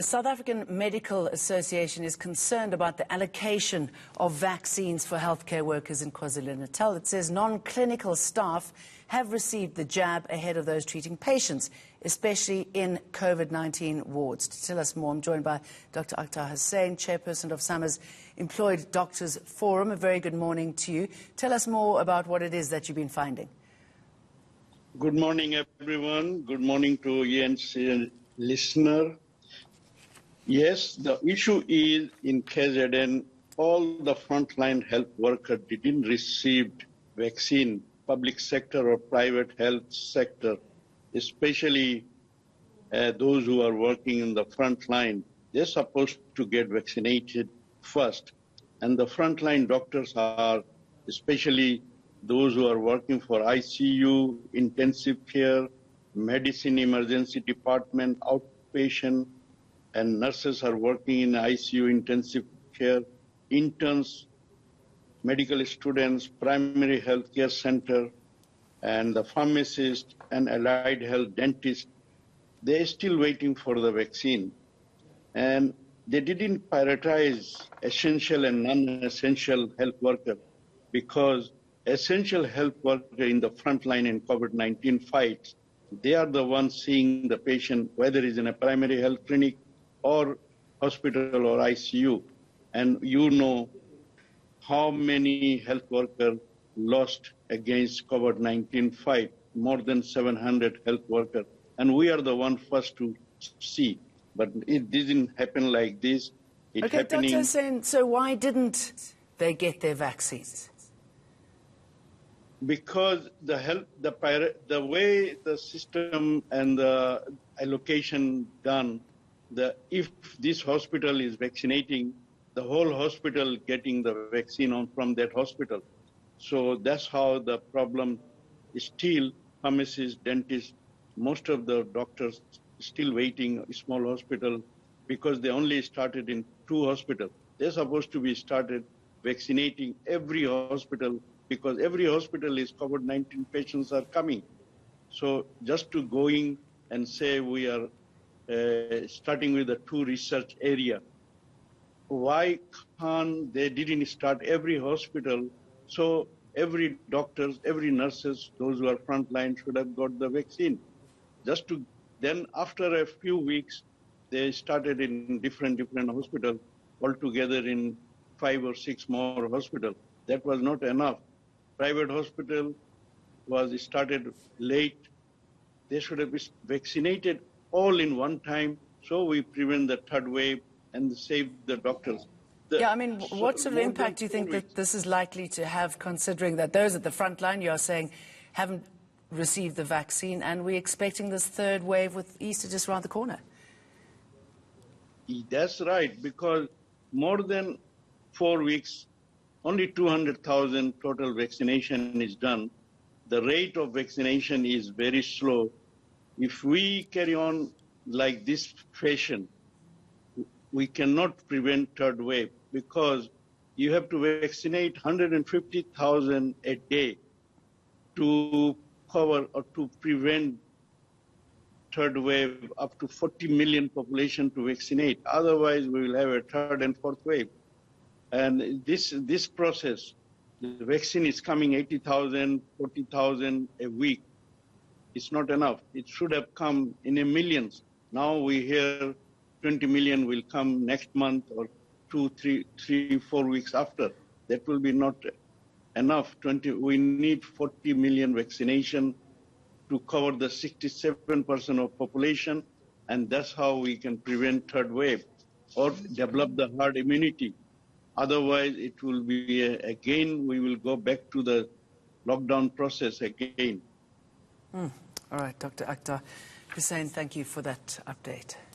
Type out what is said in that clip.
The South African Medical Association is concerned about the allocation of vaccines for healthcare workers in KwaZulu-Natal. It says non-clinical staff have received the jab ahead of those treating patients, especially in COVID-19 wards. To tell us more, I'm joined by Dr. Akhtar Hussain, chairperson of SAMA's Employed Doctors Forum. A very good morning to you. Tell us more about what it is that you've been finding. Good morning, everyone. Good morning to ENC listener. Yes, the issue is in KZN, all the frontline health workers didn't receive vaccine, public sector or private health sector, especially those who are working in the front line. They're supposed to get vaccinated first. And the frontline doctors are especially those who are working for ICU, intensive care, medicine emergency department, outpatient, and nurses are working in ICU, intensive care, interns, medical students, primary health care center, and the pharmacist and allied health dentist. They're still waiting for the vaccine. And they didn't prioritize essential and non-essential health workers because essential health workers in the front line in COVID-19 fights, they are the ones seeing the patient, whether it's in a primary health clinic or hospital or ICU. And you know how many health workers lost against COVID-19 fight, more than 700 health workers. And we are the one first to see. But it didn't happen like this. Okay, Dr. Hussain, so why didn't they get their vaccines? Because the way the system and the allocation done, if this hospital is vaccinating, the whole hospital getting the vaccine from that hospital. So that's how the problem is still pharmacists, dentists, most of the doctors still waiting small hospital because they only started in 2 hospitals. They're supposed to be started vaccinating every hospital because every hospital is COVID-19 patients are coming. So just to going and say we are starting with the 2 research area. Why can't they didn't start every hospital? So every doctors, every nurses, those who are frontline should have got the vaccine. Then after a few weeks, they started in different hospitals, altogether in 5 or 6 more hospitals. That was not enough. Private hospital was started late. They should have been vaccinated all in one time, so we prevent the 3rd wave and save the doctors. What sort of impact do you think that this is likely to have, considering that those at the front line, you are saying, haven't received the vaccine, and we're expecting this 3rd wave with Easter just around the corner? That's right, because more than 4 weeks, only 200,000 total vaccination is done. The rate of vaccination is very slow. If we carry on like this fashion, we cannot prevent 3rd wave because you have to vaccinate 150,000 a day to cover or to prevent 3rd wave, up to 40 million population to vaccinate. Otherwise, we will have a 3rd and 4th wave. And this process, the vaccine is coming 80,000, 40,000 a week. It's not enough. It should have come in a millions. Now we hear 20 million will come next month or 2, 3, 4 weeks after. That will be not enough. We need 40 million vaccination to cover the 67% of population, and that's how we can prevent 3rd wave or develop the herd immunity. Otherwise, it will be again, we will go back to the lockdown process again. All right, Dr. Akhtar Hussain, thank you for that update.